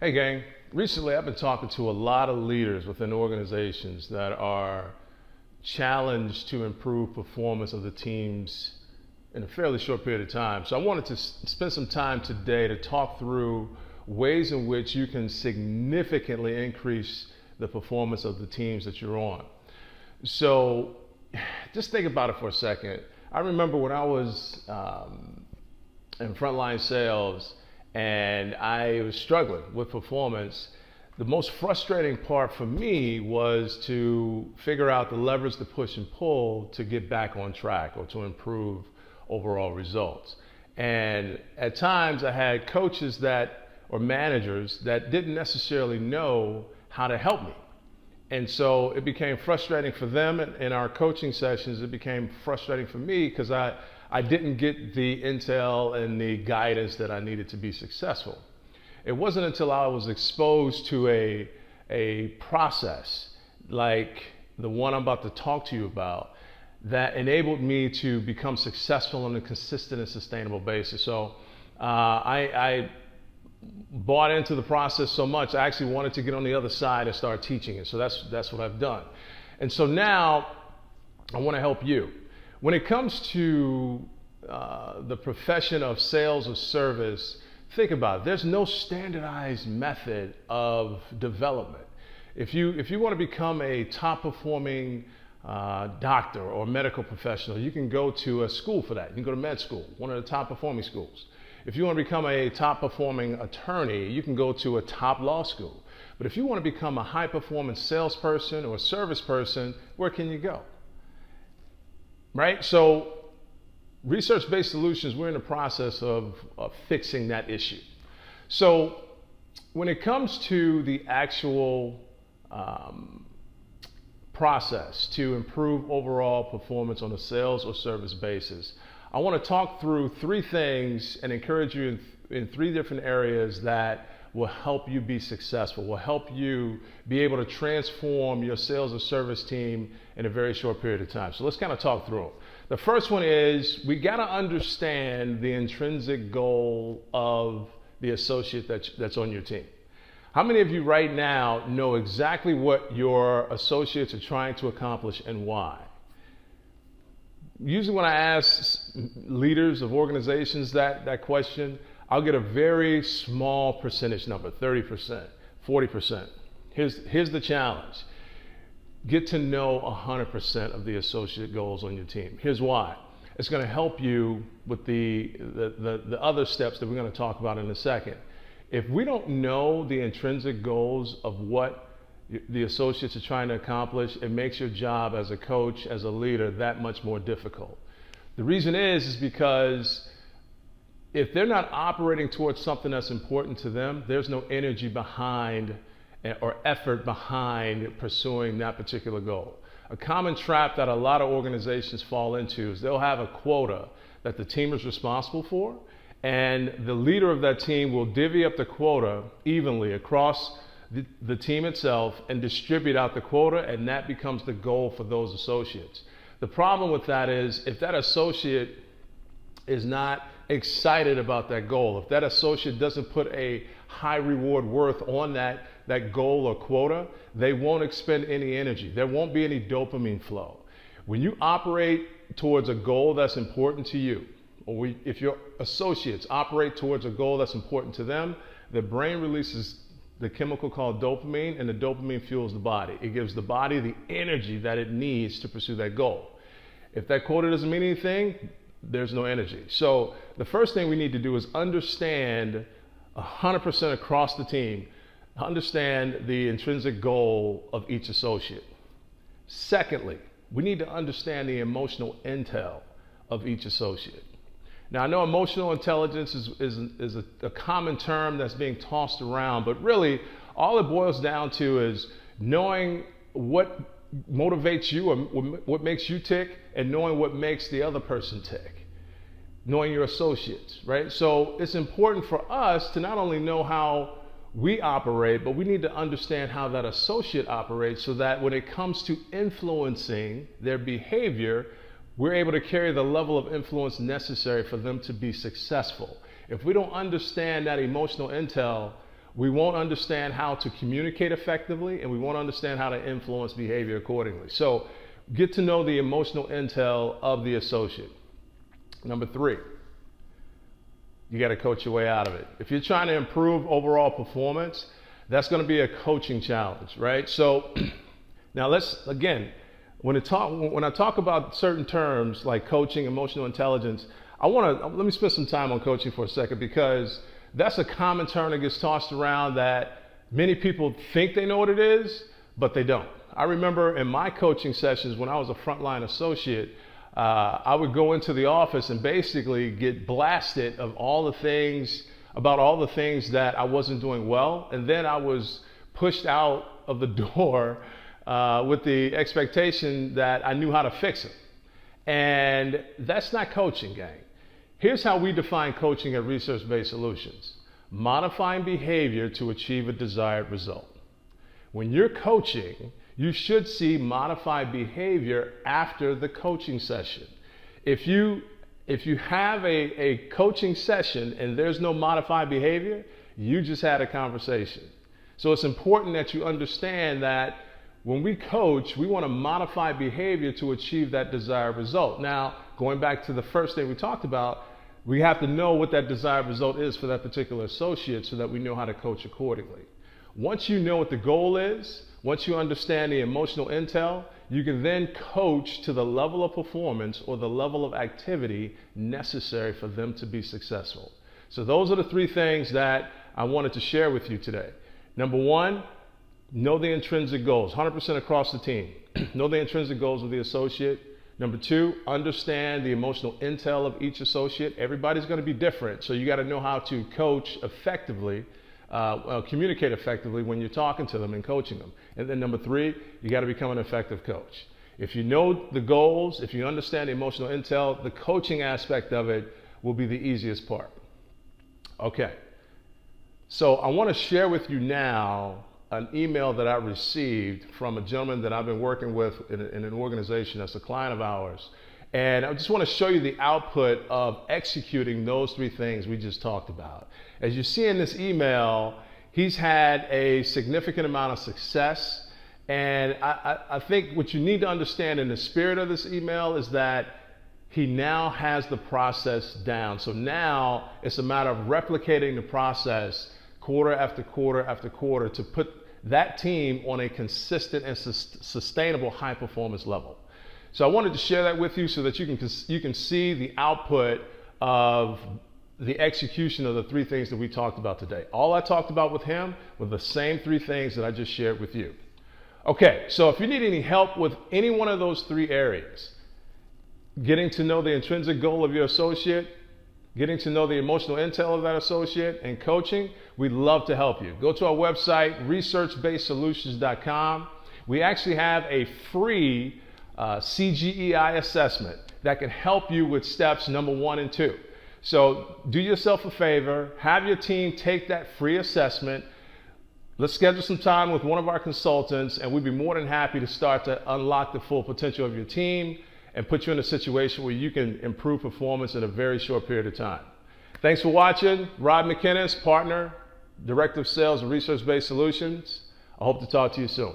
Hey gang, recently I've been talking to a lot of leaders within organizations that are challenged to improve performance of the teams in a fairly short period of time. So I wanted to spend some time today to talk through ways in which you can significantly increase the performance of the teams that you're on. So just think about it for a second. I remember when I was in frontline sales and I was struggling with performance. The most frustrating part for me was to figure out the levers to push and pull to get back on track or to improve overall results. And at times I had coaches or managers that didn't necessarily know how to help me. And so it became frustrating for them in our coaching sessions. It became frustrating for me because I didn't get the intel and the guidance that I needed to be successful. It wasn't until I was exposed to a process like the one I'm about to talk to you about that enabled me to become successful on a consistent and sustainable basis. So I bought into the process so much, I actually wanted to get on the other side and start teaching it. So that's what I've done. And so now I want to help you. When it comes to the profession of sales or service, think about it. There's no standardized method of development. If you want to become a top performing doctor or medical professional, you can go to a school for that. You can go to med school, one of the top performing schools. If you want to become a top performing attorney, you can go to a top law school. But if you want to become a high performance salesperson or service person, where can you go? Right? So research-based solutions, we're in the process of fixing that issue. So when it comes to the actual process to improve overall performance on a sales or service basis, I want to talk through three things and encourage you in three different areas that will help you be successful, will help you be able to transform your sales or service team in a very short period of time. So let's kind of talk through them. The first one is we got to understand the intrinsic goal of the associate that's on your team. How many of you right now know exactly what your associates are trying to accomplish and why? Usually when I ask leaders of organizations that question, I'll get a very small percentage number, 30%, 40%. Here's the challenge. Get to know 100% of the associate goals on your team. Here's why. It's going to help you with the other steps that we're going to talk about in a second. If we don't know the intrinsic goals of what the associates are trying to accomplish, it makes your job as a coach, as a leader, that much more difficult. The reason is because if they're not operating towards something that's important to them, there's no energy behind or effort behind pursuing that particular goal. A common trap that a lot of organizations fall into is they'll have a quota that the team is responsible for, and the leader of that team will divvy up the quota evenly across the team itself and distribute out the quota, and that becomes the goal for those associates. The problem with that is if that associate is not excited about that goal, if that associate doesn't put a high reward worth on that goal or quota, they won't expend any energy. There won't be any dopamine flow. When you operate towards a goal that's important to you, or if your associates operate towards a goal that's important to them, the brain releases the chemical called dopamine, and the dopamine fuels the body. It gives the body the energy that it needs to pursue that goal. If that quota doesn't mean anything, there's no energy. So the first thing we need to do is understand 100% across the team, understand the intrinsic goal of each associate. Secondly, we need to understand the emotional intel of each associate. Now, I know emotional intelligence is a common term that's being tossed around, but really all it boils down to is knowing what motivates you or what makes you tick, and knowing what makes the other person tick, knowing your associates, right? So it's important for us to not only know how we operate, but we need to understand how that associate operates so that when it comes to influencing their behavior, we're able to carry the level of influence necessary for them to be successful. If we don't understand that emotional intel, we won't understand how to communicate effectively, and we won't understand how to influence behavior accordingly. So get to know the emotional intel of the associate. Number 3, you got to coach your way out of it. If you're trying to improve overall performance, that's going to be a coaching challenge, right? So now let's, again, when I talk about certain terms like coaching, emotional intelligence, let me spend some time on coaching for a second, because that's a common term that gets tossed around that many people think they know what it is, but they don't. I remember in my coaching sessions when I was a frontline associate, I would go into the office and basically get blasted about all the things that I wasn't doing well, and then I was pushed out of the door with the expectation that I knew how to fix it. And that's not coaching, gang. Here's how we define coaching at Research-Based Solutions: modifying behavior to achieve a desired result. When you're coaching, you should see modified behavior after the coaching session. If you have a coaching session and there's no modified behavior, you just had a conversation. So it's important that you understand that when we coach, we want to modify behavior to achieve that desired result. Now, going back to the first thing we talked about, we have to know what that desired result is for that particular associate so that we know how to coach accordingly. Once you know what the goal is, once you understand the emotional intel, you can then coach to the level of performance or the level of activity necessary for them to be successful. So those are the 3 things that I wanted to share with you today. Number 1, know the intrinsic goals, 100% across the team. Know the intrinsic goals of the associate. Number 2, understand the emotional intel of each associate. Everybody's going to be different, so you got to know how to coach effectively, communicate effectively when you're talking to them and coaching them. And then number 3, you got to become an effective coach. If you know the goals, if you understand the emotional intel, the coaching aspect of it will be the easiest part. Okay, so I want to share with you now an email that I received from a gentleman that I've been working with in an organization that's a client of ours. And I just want to show you the output of executing those 3 things we just talked about. As you see in this email, he's had a significant amount of success. And I think what you need to understand in the spirit of this email is that he now has the process down. So now it's a matter of replicating the process quarter after quarter after quarter to put that team on a consistent and sustainable high performance level. So I wanted to share that with you so that you can see the output of the execution of the 3 things that we talked about today. All I talked about with him were the same 3 things that I just shared with you. Okay, so if you need any help with any one of those 3 areas, getting to know the intrinsic goal of your associate, getting to know the emotional intel of that associate, and coaching, we'd love to help you. Go to our website, researchbasedsolutions.com. We actually have a free CGEI assessment that can help you with steps number 1 and 2. So do yourself a favor, have your team take that free assessment. Let's schedule some time with one of our consultants, and we'd be more than happy to start to unlock the full potential of your team and put you in a situation where you can improve performance in a very short period of time. Thanks for watching. Rob McKinnis, partner, Director of Sales and Research-Based Solutions. I hope to talk to you soon.